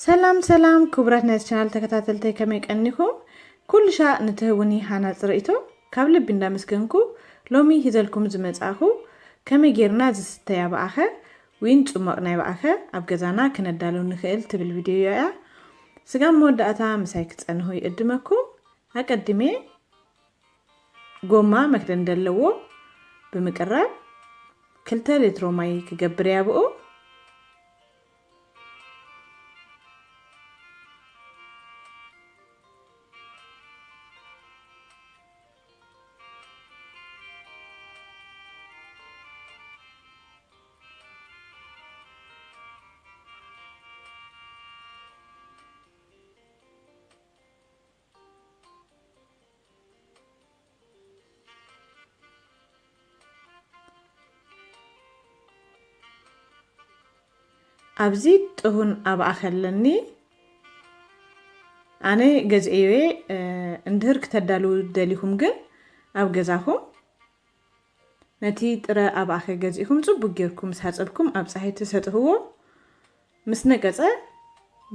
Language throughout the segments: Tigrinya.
ሰላም ክቡራት ናይት ቻናል ተከታተልተይ ከመይ ቀኒኩም ኩሉ ሻ ንትህውኒ ሃናፅ ርእይቶ ካብ ልቢ እንዳመስገንኩ ሎሚ ሂዘልኩም ዝመጻኹ ከመይ ጌርና ዝስተያ በኣኸ ወይን ጽሞቕ ናይ በኣኸ ኣብ ገዛና ክነዳለው ንኽእል ትብል ቪድዮ እያ ስጋ መወዳእታ ምሳይ ክጸንሆ ይእድመኩም ኣቀድሜ ጎማ መክደን ደለዎ ብምቅራብ 2 ሊትሮ ማይ ክገብር ያብኡ ኣብዚ ጥሁን ኣብኣኸለኒ ኣነ ገዝኤዌ እንድህር ክተዳሉ ደሊኹም ግን ኣብ ገዛኹም ነቲ ጥረ ኣብኣኸ ገዝኢኹም ጽቡቕ ጌርኩም ሳጸብኩም ኣብ ፀሓይ ተሰጥህዎ ምስ ነቀጸ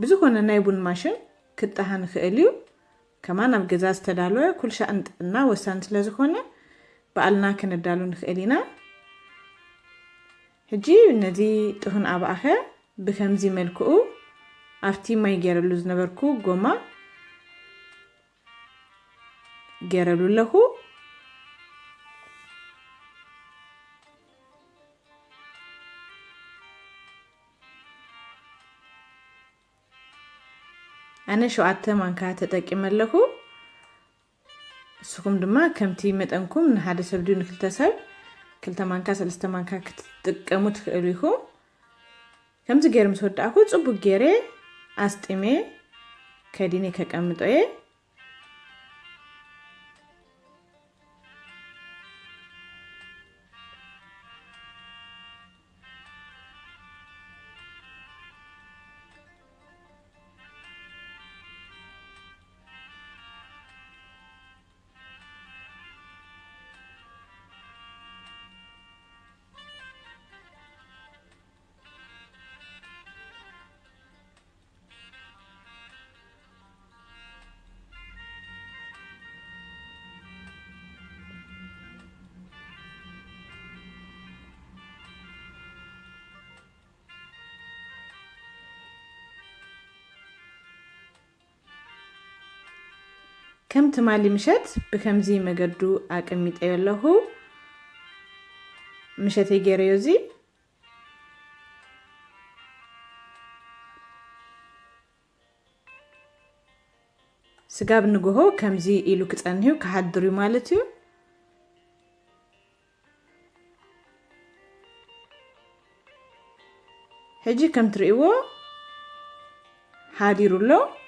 ብዝኾነ ናይ ቡን ማሽን ክጣሃን ክእል እዩ ከማን ኣብ ገዛ ዝተዳለወ ኩልሻ እንጥና ወሳን ስለ ዝኾነ በዓልና ክነዳሉ ንኽእል ኢና ሕጂ ነዚ ጥሁን ኣብኣኸ بخمزي ملكو أفتي ما يجرلو زنبركو قوما جرلو له أنا شو عتمان كاتتك إملكو سكم دما كمتي متأنكم نحد سبدون كل تمانكا سلستمانكا كتتكمت خليكم كم تجير مسود أخذ صبو جيرة أستمع كديني كم توي كم تمالي مشت بخمزي مقدو أكميت أيوالله مشت يجريوزي سقاب نقوهو كمزي إلو كتانهو كحدرو مالتو هجي كم تريوو حاديرو له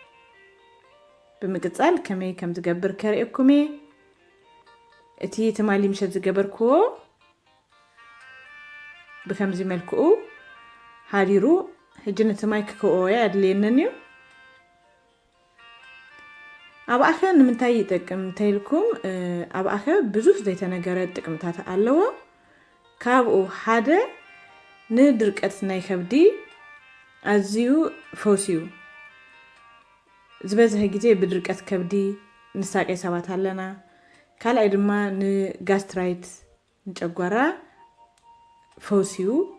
بمقصال كمي كم تقبر كاريكمي اتي تمالي مشات تقبركو بخمزي ملكو هاديرو هجنة تمايك كو يادليننيو أبا أخي نمنتاي تقم تايلكم أبا أخي بزوف زيتا نقرات تقم تاتا ألوه كابو حادة ندرك أتناي خبدي أزيو فوسيو زبزه جزء بدركات كبدي نساق إصابات لنا كلا إدما نجاسترايت نجبرا فوسيو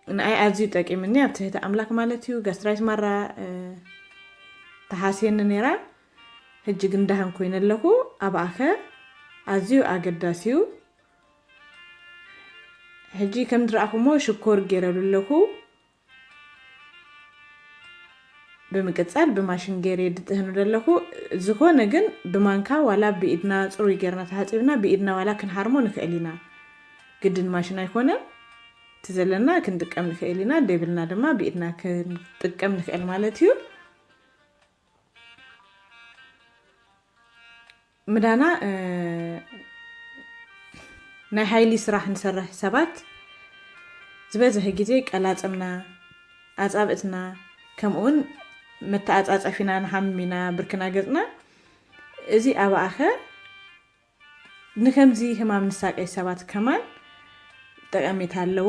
نأي أزيد تك إمني أبتهت أملاك مالتيو جاسترايت مرة تحاسين نيرا هجي جندهم كوين اللهو أباخه أزيو أقداسيو هجي كم درأكمو شكور جيرلو اللهو بمقصال بماشين غيري دتهنو دلكو زخونه ግን بمانكا ولا بإدنا صروي غيرنا تحصيبنا بإدنا ولا كنحرمو نخئلينا ግድን ማሽን አይኮነ ተዘለና ክንጥቀም ንኽእልና ደብልና ድማ بإدنا ክንጥቀም ንኽእል ማለት እዩ ምዳና ናይ ሃይሊ ስራሕ ንሰርሕ ሰባት ዝበዝሕ ግዜ ቀላጽምና ኣጻብዕትና ከምኡን متأعصافنا نحمينا بركنا قزنا ازي أباخه نخمزي همام نساق اي سبات كمان ጠቀሜታ አለው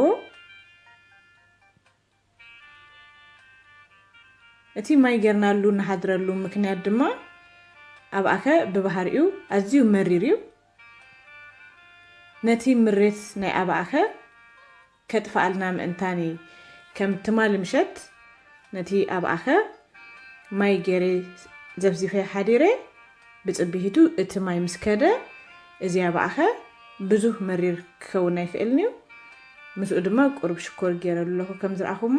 እቲ ማይ ገርናሉ ንሓድረሉ ምክንያት ድማ ኣብኣኸ ብባህሪኡ ኣዝዩ መሪር እዩ ነቲ ምሬት ናይ ኣብኣኸ ከጥፋኣልና ምእንታኒ ከም ትማል ምሸት ነቲ ኣብኣኸ ማይ ገይረ ዘፍዚፈ ሓዲረ ብፅቢሂቱ እቲ ማይ ምስከደ እዚ ኣብኣኸ ብዙሕ መሪር ክኸውን ኣይክእልኒ ምስኡ ድማ ቁርብ ሽኮር ገይረለኹ ከም ዝረኣኹሞ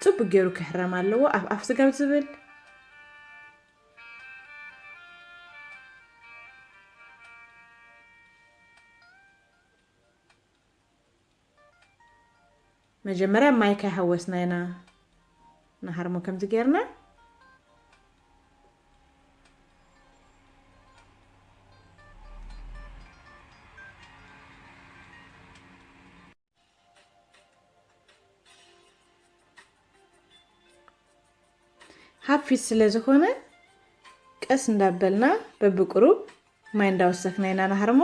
ፅቡቅ ገይሩ ክሕረም ኣለዎ ኣፍ ስጋብ ዝብል መጀመርያ ማይ ከይሃወስና ኢና ንሓርሞ ከምዚ ገይርና ሓፊስ ስለዝኾነ ቀስ እንዳበልና በብቁሩብ ማይ እንዳወሰክና ኢና ንሓርሞ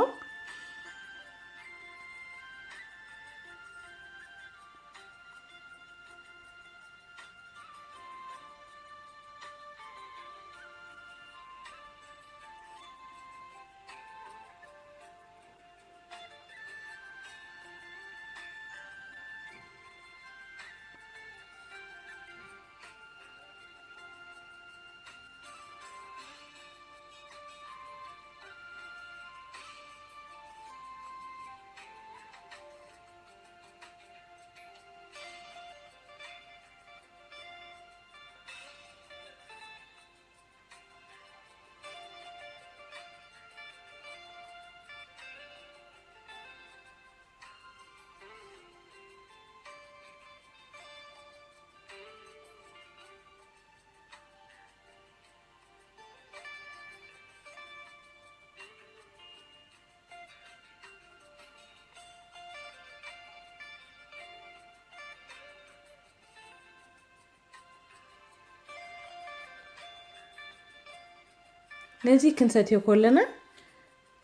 ነዚ ክንሰትዮ ከለና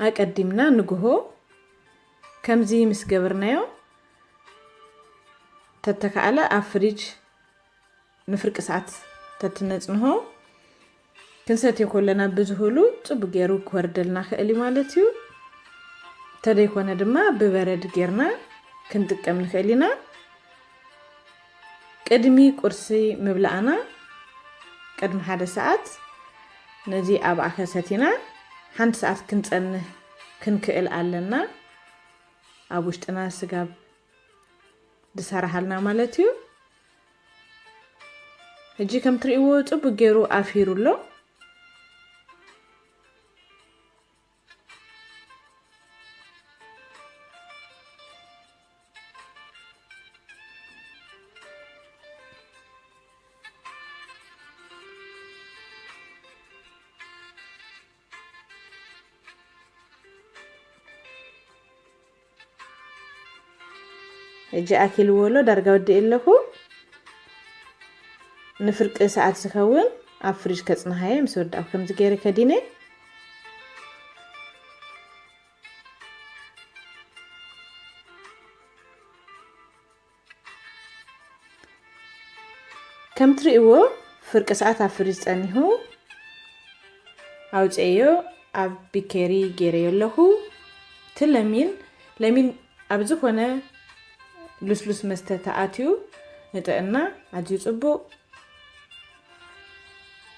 ኣቀዲምና ንግሆ ከምዚ ምስ ገበርናዮ ተተካኣለ ኣብ ፍሪጅ ንፍርቂ ሰዓት ተትነጽንሆ ክንሰትዮ ከለና ብዝህሉ ጽቡቅ ገይሩ ክወርደልና ክእል ማለት እዩ ተደይኮነ ድማ ብበረድ ገይርና ክንጥቀም ንክእል ኢና ቅድሚ ቁርሲ ምብላዕና ቅድሚ 1 ሰዓት ነዚ ኣብኣኸ ሰቲና 1 ሰዓት ክንጸንህ ክንክእል ኣለና ኣብ ውሽጥና ስጋብ ድሰራሃልና ማለት እዩ ሕጂ ከም ትርእይዎ ጽቡቅ ገይሩ ኣፊሩሎ ሕጂ ኣኪልዎሎ ዳርጋ ወዲእ ኣለኹ ንፍርቂ ሰዓት ዝኸውን ኣብ ፍሪጅ ከጽናሃየ ምስ ወዳእኩ ከምዚ ገይረ ከዲነ ከም ትርእይዎ ፍርቂ ሰዓት ኣብ ፍሪጅ ጸኒሑ ኣውጽዮ ኣብ ቢኬሪ ገይረዮ ኣለኹ ለሚን ኣብ ዝኾነ ልስሉስ መስተ ተኣትዩ ንጥዕና ኣዝዩ ጽቡቅ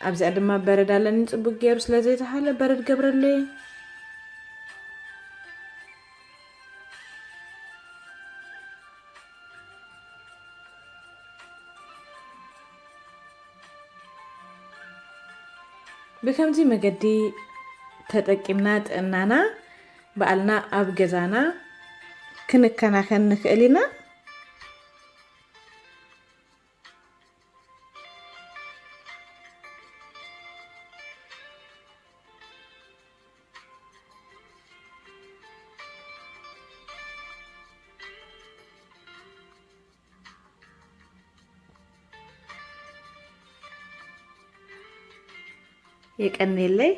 ኣብዚ ድማ በረድ ኣለኒ ጽቡቅ ገይሩ ስለዘይተሃለ በረድ ገብረለይ ብከምዚ መገዲ ተጠቂምና ጥዕናና በዓልና ኣብ ገዛና ክንከናኸን ንክእል ኢና የቀነለይ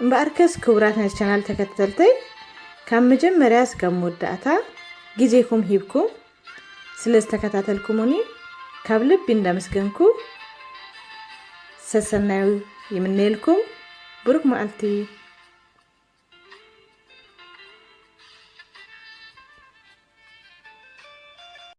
እምበኣርከስ ክቡራት ናይ ቻናል ተከታተልተይ ካብ መጀመርያ እስከ መወዳእታ ጊዜኩም ሂብኩም ስለዝተከታተልኩሙኒ ካብ ልቢ እንዳመስገንኩ ሰሰናዩ ይምነልኩም ብሩክ መዓልቲ